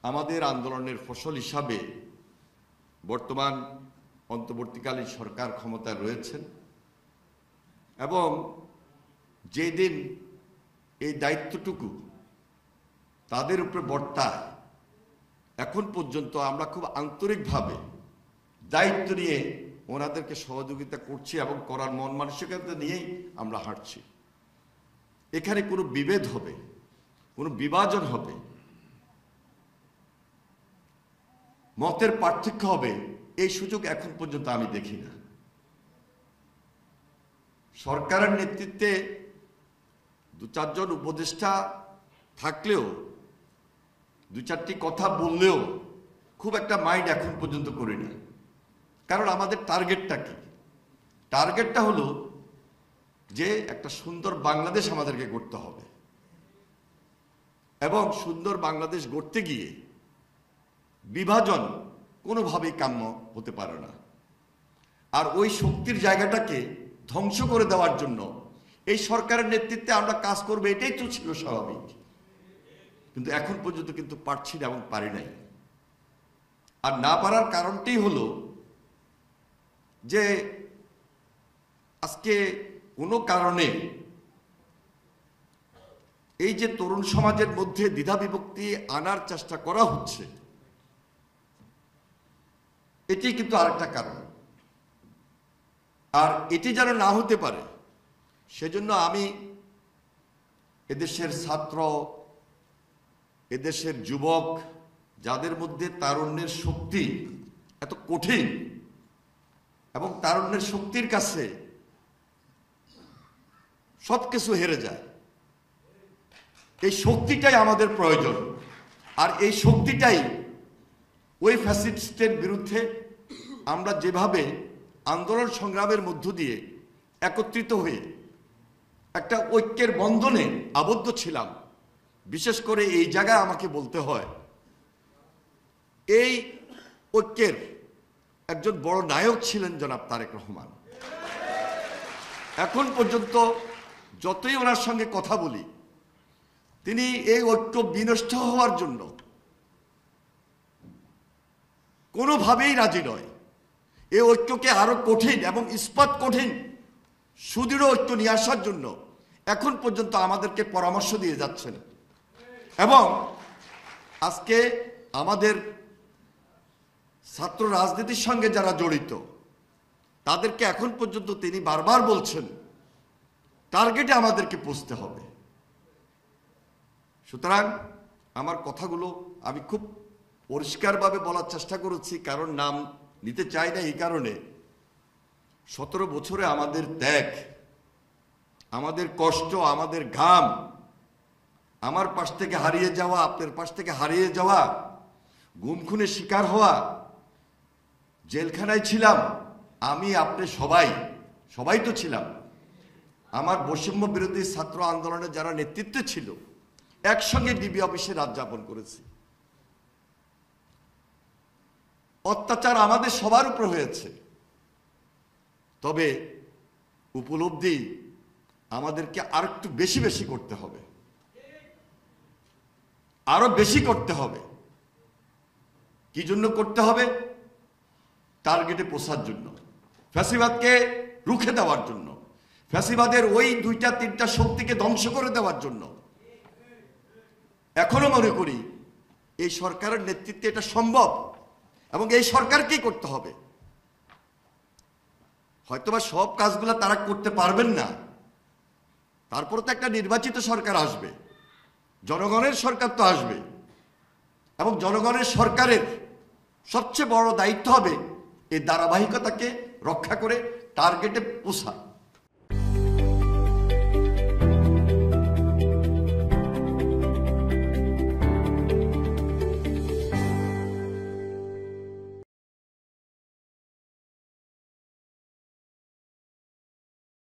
আমাদের আন্দোলনের ফসল হিসাবে বর্তমান অন্তর্বর্তীকালীন সরকার ক্ষমতায় রয়েছেন এবং যেদিন এই দায়িত্বটুকু তাদের উপরে বর্তায় এখন পর্যন্ত আমরা খুব আন্তরিকভাবে দায়িত্ব নিয়ে ওনাদেরকে সহযোগিতা করছি এবং করার মন মানসিকতা নিয়েই আমরা হাঁটছি। এখানে কোনো বিভেদ হবে, কোনো বিভাজন হবে, মতের পার্থক্য হবে, এই সুযোগ এখন পর্যন্ত আমি দেখি না। সরকারের নেতৃত্বে দু চারজন উপদেষ্টা থাকলেও দু চারটি কথা বললেও খুব একটা মাইন্ড এখন পর্যন্ত করি না। কারণ আমাদের টার্গেটটা কি? টার্গেটটা হলো যে একটা সুন্দর বাংলাদেশ আমাদেরকে গড়তে হবে এবং সুন্দর বাংলাদেশ গড়তে গিয়ে বিভাজন কোনোভাবেই কাম্য হতে পারে না। আর ওই শক্তির জায়গাটাকে ধ্বংস করে দেওয়ার জন্য এই সরকারের নেতৃত্বে আমরা কাজ করবো, এটাই তো ছিল স্বাভাবিক। কিন্তু এখন পর্যন্ত কিন্তু পারছি না এবং পারি নাই। আর না পারার কারণটাই হলো যে আজকে কোনো কারণে এই যে তরুণ সমাজের মধ্যে দ্বিধা বিভক্তি আনার চেষ্টা করা হচ্ছে, এটি কিন্তু আরেকটা কারণ। আর এটি যেন না হতে পারে সেজন্য আমি এদেশের ছাত্র, এদেশের যুবক, যাদের মধ্যে তারুণ্যের শক্তি এত কঠিন এবং তারুণ্যের শক্তির কাছে সবকিছু হেরে যায়, এই শক্তিটাই আমাদের প্রয়োজন। আর এই শক্তিটাই ওই ফ্যাসিস্টের বিরুদ্ধে আমরা যেভাবে আন্দোলন সংগ্রামের মধ্য দিয়ে একত্রিত হয়ে একটা ঐক্যের বন্ধনে আবদ্ধ ছিলাম, বিশেষ করে এই জায়গায় আমাকে বলতে হয় এই ঐক্যের একজন বড় নায়ক ছিলেন জনাব তারেক রহমান। এখন পর্যন্ত যতই ওনার সঙ্গে কথা বলি, তিনি এই ঐক্য বিনষ্ট হওয়ার জন্য কোনোভাবেই রাজি নয়। এই ঐক্যকে আরো কঠিন এবং ইস্পাত কঠিন সুদৃঢ় ঐক্য নিয়ে আসার জন্য এখন পর্যন্ত আমাদেরকে পরামর্শ দিয়ে যাচ্ছেন। এবং আজকে আমাদের ছাত্র রাজনীতির সঙ্গে যারা জড়িত তাদেরকে এখন পর্যন্ত তিনি বারবার বলছেন টার্গেটে আমাদেরকে পৌঁছতে হবে। সুতরাং আমার কথাগুলো আমি খুব পরিষ্কারভাবে বলার চেষ্টা করেছি, কারণ নাম নিতে চাই না এই কারণে 17 বছরে আমাদের ত্যাগ, আমাদের কষ্ট, আমাদের ঘাম, আমার পাশ থেকে হারিয়ে যাওয়া, আপনার পাশ থেকে হারিয়ে যাওয়া, গুম খুনের শিকার হওয়া, জেলখানায় ছিলাম আমি, আপনি সবাই তো ছিলাম। আমার বৈষম্য বিরোধী ছাত্র আন্দোলনে যারা নেতৃত্বে ছিল একসঙ্গে ডিবি অফিসে রাত যাপন করেছি। অত্যাচার আমাদের সবার উপর হয়েছে, তবে উপলব্ধি আমাদেরকে আর একটু বেশি বেশি করতে হবে, আরো বেশি করতে হবে। কি জন্য করতে হবে? টার্গেটে পৌঁছার জন্য, ফ্যাসিবাদকে রুখে দেওয়ার জন্য, ফ্যাসিবাদের ওই 2-3টা শক্তিকে ধ্বংস করে দেওয়ার জন্য। এখনো মনে করি এই সরকারের নেতৃত্বে এটা সম্ভব এবং এই সরকারকেই করতে হবে। হয়তোবা সব কাজগুলো তারা করতে পারবেন না, তারপর তো একটা নির্বাচিত সরকার আসবে, জনগণের সরকার তো আসবে, এবং জনগণের সরকারের সবচেয়ে বড় দায়িত্ব হবে এই ধারাবাহিকতাকে রক্ষা করে টার্গেটে পৌঁছা।